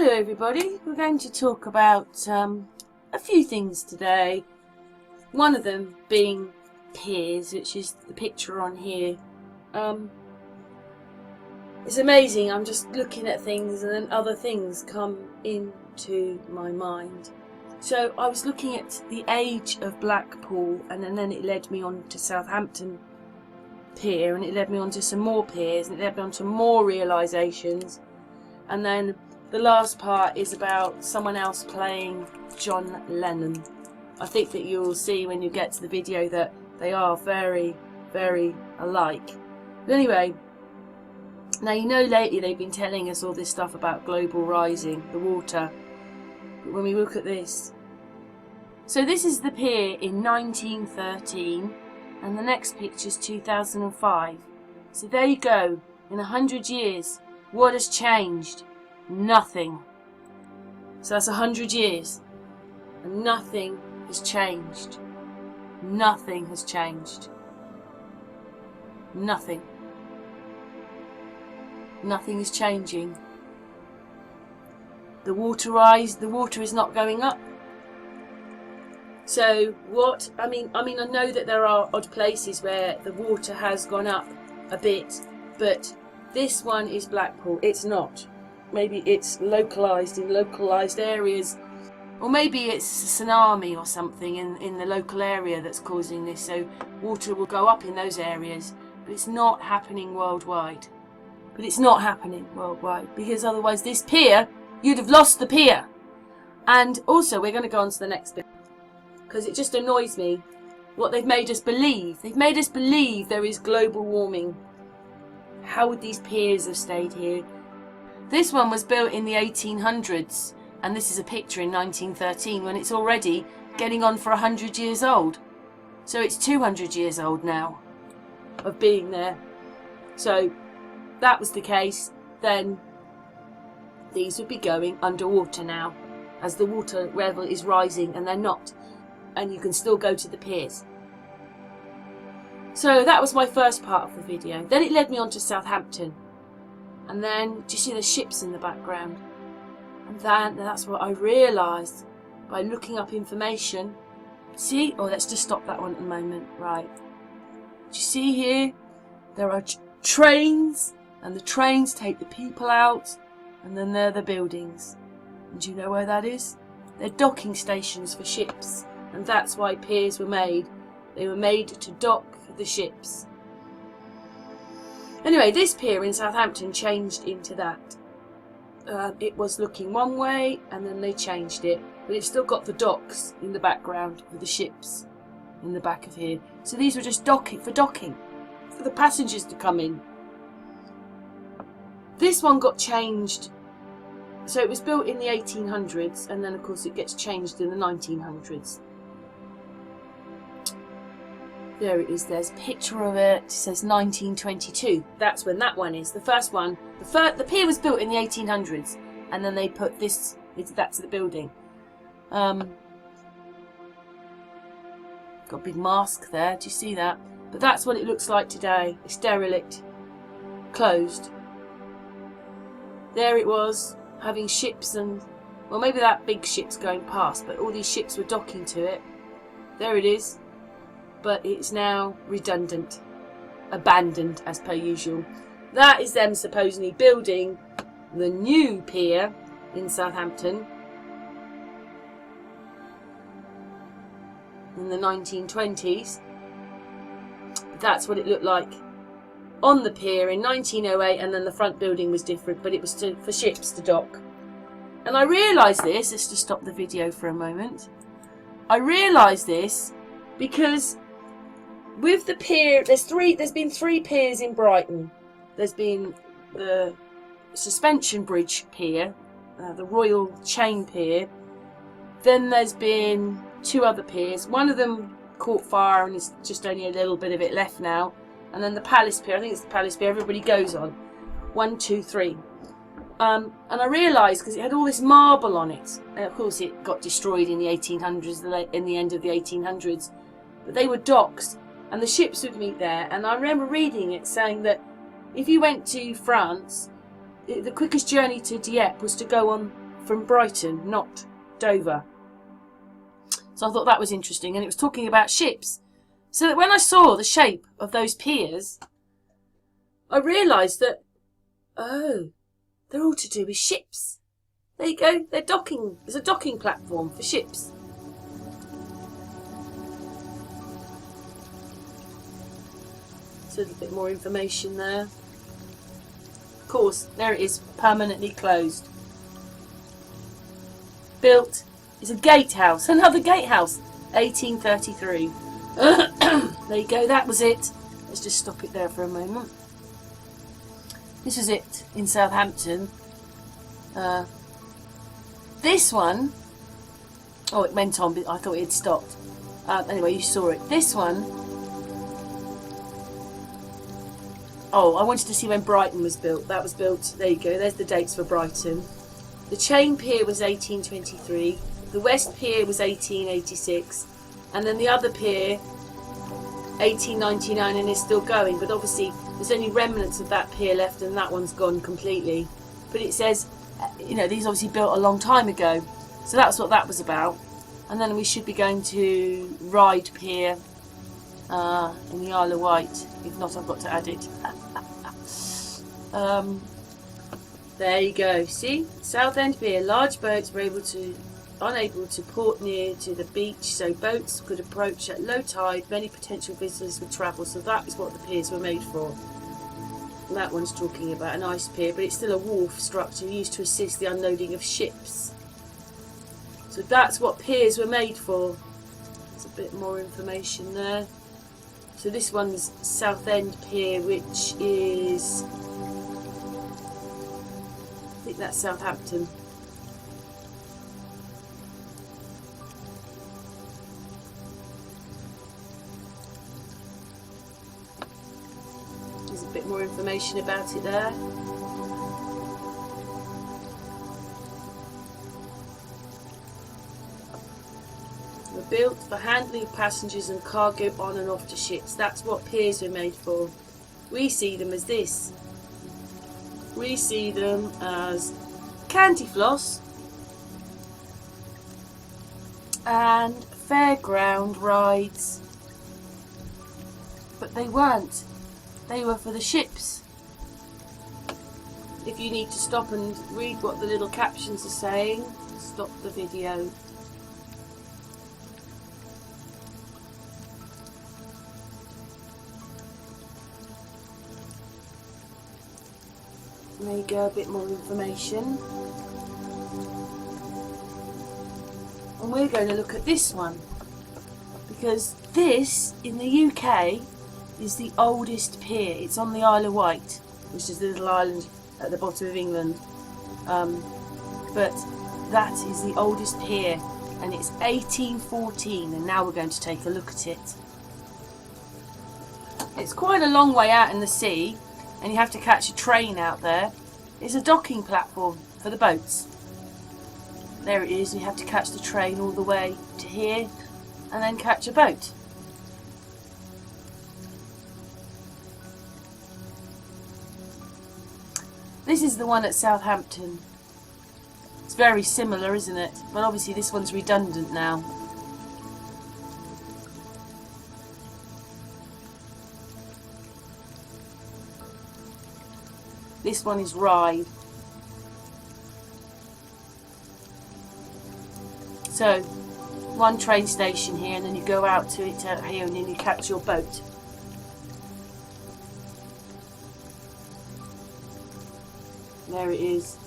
Hello everybody, we're going to talk about a few things today. One of them being Piers, which is the picture on here. It's amazing, I'm just looking at things and then other things come into my mind. So I was looking at the age of Blackpool, and then it led me on to Southampton Pier, and it led me on to some more piers, and it led me on to more realisations. And then the last part is about someone else playing John Lennon. I think that you'll see when you get to the video that they are very, very alike. But anyway, now you know lately they've been telling us all this stuff about global rising, the water. But when we look at this, so this is the pier in 1913, and the next picture's 2005. So there you go. In 100 years, what has changed? Nothing. So that's 100 years, and nothing has changed. Nothing has changed. Nothing. Nothing is changing. The water is not going up. So what? I mean, I know that there are odd places where the water has gone up a bit, but this one is Blackpool. It's not. Maybe it's localised in localised areas, or maybe it's a tsunami or something in the local area that's causing this, so water will go up in those areas, but it's not happening worldwide. But it's not happening worldwide, because otherwise this pier, you'd have lost the pier. And also we're going to go on to the next bit, because it just annoys me what they've made us believe. They've made us believe there is global warming. How would these piers have stayed here? This one was built in the 1800s, and this is a picture in 1913 when it's already getting on for 100 years old. So it's 200 years old now of being there. So that was the case, then these would be going underwater now, as the water level is rising, and they're not. And you can still go to the piers. So that was my first part of the video. Then it led me on to Southampton. And then, do you see the ships in the background? And that's what I realised by looking up information. See? Oh, let's just stop that one at the moment. Right. Do you see here? There are trains, and the trains take the people out, and then there are the buildings. And do you know where that is? They're docking stations for ships. And that's why piers were made. They were made to dock the ships. Anyway, this pier in Southampton changed into that. It was looking one way, and then they changed it. But it's still got the docks in the background with the ships in the back of here. So these were just docking, for the passengers to come in. This one got changed. So it was built in the 1800s, and then of course it gets changed in the 1900s. There it is, there's a picture of it. It says 1922. That's when that one is. The first one, the pier was built in the 1800s, and then they put this, that's the building. Got a big mask there, do you see that? But that's what it looks like today. It's derelict, closed. There it was, having ships and, well, maybe that big ship's going past, but all these ships were docking to it. There it is. But it's now redundant, abandoned as per usual. That is them supposedly building the new pier in Southampton in the 1920s. But that's what it looked like on the pier in 1908, and then the front building was different, but it was for ships to dock. And I realised this, let's just stop the video for a moment. I realised this because with the pier, there's been three piers in Brighton. There's been the Suspension Bridge Pier, the Royal Chain Pier. Then there's been two other piers. One of them caught fire and is just only a little bit of it left now. And then the Palace Pier, I think it's the Palace Pier everybody goes on. 1, 2, 3. And I realised, because it had all this marble on it, and of course it got destroyed in the 1800s, in the end of the 1800s, but they were docks, and the ships would meet there. And I remember reading it saying that if you went to France, the quickest journey to Dieppe was to go on from Brighton, not Dover. So I thought that was interesting, and it was talking about ships. So that when I saw the shape of those piers, I realised that, oh, they're all to do with ships. There you go, they're docking. There's a docking platform for ships. So a little bit more information there. Of course, there it is, permanently closed. Built is a gatehouse, another gatehouse, 1833. There you go, that was it. Let's just stop it there for a moment. This was it in Southampton. This one, oh, it went on, but I thought it had stopped. Anyway, you saw it. This one, oh, I wanted to see when Brighton was built. That was built, there you go, there's the dates for Brighton. The Chain Pier was 1823, the West Pier was 1886, and then the other pier, 1899, and is still going, but obviously there's only remnants of that pier left and that one's gone completely. But it says, you know, these obviously built a long time ago, so that's what that was about. And then we should be going to Ryde Pier in the Isle of Wight. If not, I've got to add it. There you go. See, Southend Pier. Large boats were unable to port near to the beach, so boats could approach at low tide. Many potential visitors would travel. So that is what the piers were made for. And that one's talking about an ice pier, but it's still a wharf structure used to assist the unloading of ships. So that's what piers were made for. There's a bit more information there. So this one's Southend Pier, which is, I think that's Southampton. There's a bit more information about it there. Were built for handling of passengers and cargo on and off to ships. That's what piers were made for. We see them as this. We see them as candy floss and fairground rides, but they weren't. They were for the ships. If you need to stop and read what the little captions are saying, stop the video. There you go, a bit more information. And we're going to look at this one, because this, in the UK, is the oldest pier. It's on the Isle of Wight, which is the little island at the bottom of England. But that is the oldest pier, and it's 1814, and now we're going to take a look at it. It's quite a long way out in the sea, and you have to catch a train out there. It's a docking platform for the boats. There it is, you have to catch the train all the way to here and then catch a boat. This is the one at Southampton. It's very similar, isn't it? But obviously this one's redundant now. This one is Ryde. So, one train station here, and then you go out to it out here, and then you catch your boat. There it is.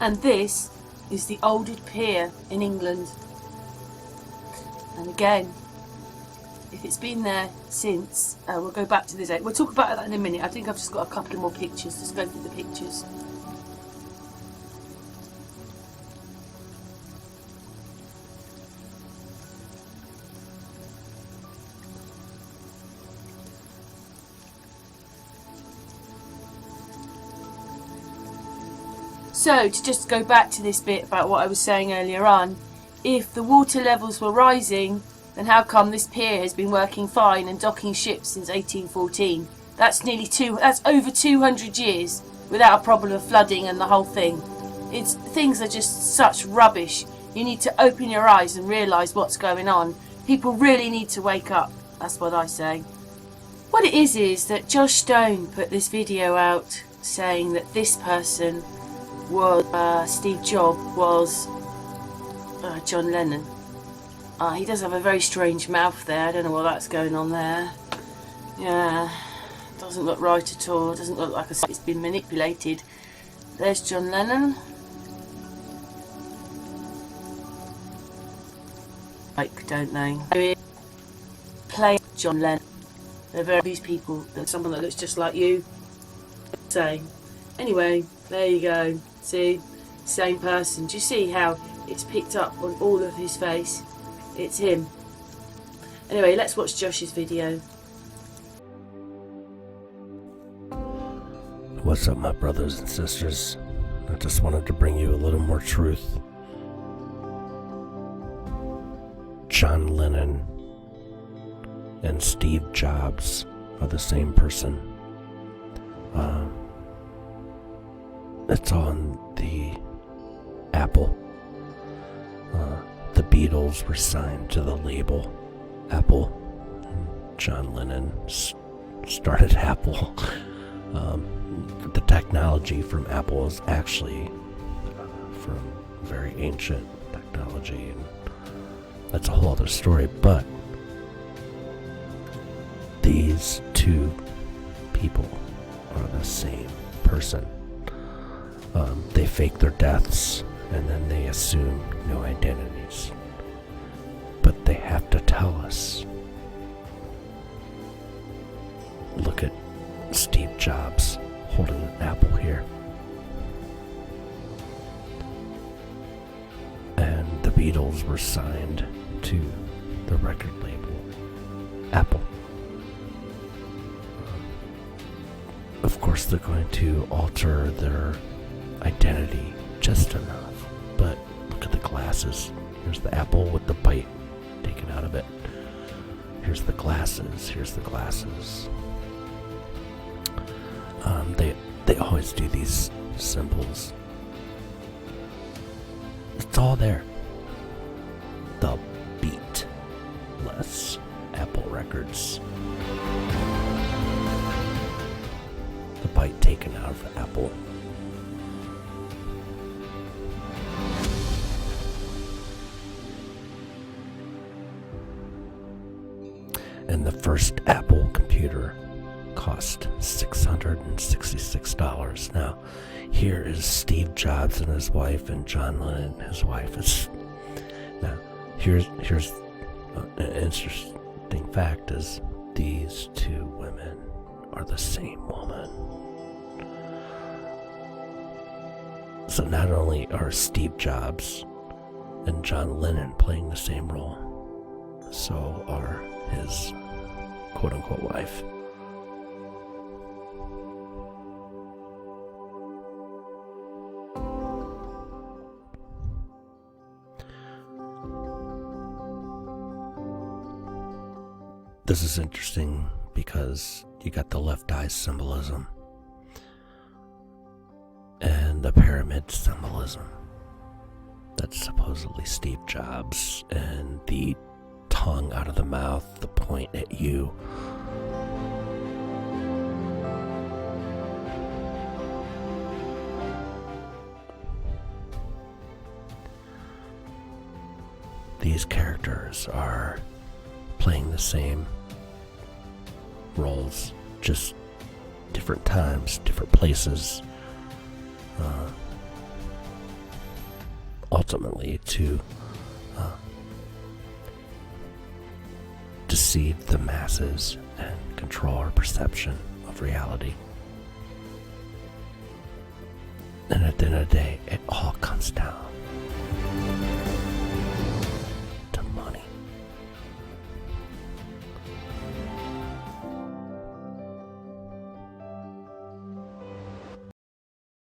And this is the oldest pier in England. And again, if it's been there since, we'll go back to the date. We'll talk about that in a minute. I think I've just got a couple more pictures. Let's go through the pictures. So, to just go back to this bit about what I was saying earlier on, if the water levels were rising, then how come this pier has been working fine and docking ships since 1814? That's that's over 200 years without a problem of flooding and the whole thing. Things are just such rubbish. You need to open your eyes and realise what's going on. People really need to wake up. That's what I say. What it is that Josh Stone put this video out saying that this person was Steve Jobs was John Lennon. He does have a very strange mouth there. I don't know what that's going on there. Yeah, doesn't look right at all. Doesn't look like it's been manipulated. There's John Lennon. Like, don't they? Play John Lennon. They're very these people. There's someone that looks just like you. Same. Anyway, there you go. See, same person. Do you see how it's picked up on all of his face? It's him. Anyway, let's watch Josh's video. What's up, my brothers and sisters? I just wanted to bring you a little more truth. John Lennon and Steve Jobs are the same person. It's on the Apple. The Beatles were signed to the label Apple. John Lennon started Apple. The technology from Apple is actually from very ancient technology, and that's a whole other story. But these two people are the same person. They fake their deaths and then they assume new identities. But they have to tell us. Look at Steve Jobs holding an apple here. And the Beatles were signed to the record label Apple. Of course, they're going to alter their identity just enough. But look at the glasses. Here's the apple with the bite taken out of it. Here's the glasses. Here's the glasses. They always do these symbols. It's all there. The beatless Apple records. The bite taken out of the apple. And the first Apple computer cost $666. Now, here is Steve Jobs and his wife, and John Lennon and his wife. Now, here's an interesting fact: is these two women are the same woman. So not only are Steve Jobs and John Lennon playing the same role, so are his quote-unquote wife. This is interesting because you got the left eye symbolism and the pyramid symbolism. That's supposedly Steve Jobs, and the tongue out of the mouth, the point at you. These characters are playing the same roles, just different times, different places, ultimately to deceive the masses and control our perception of reality. And at the end of the day, it all comes down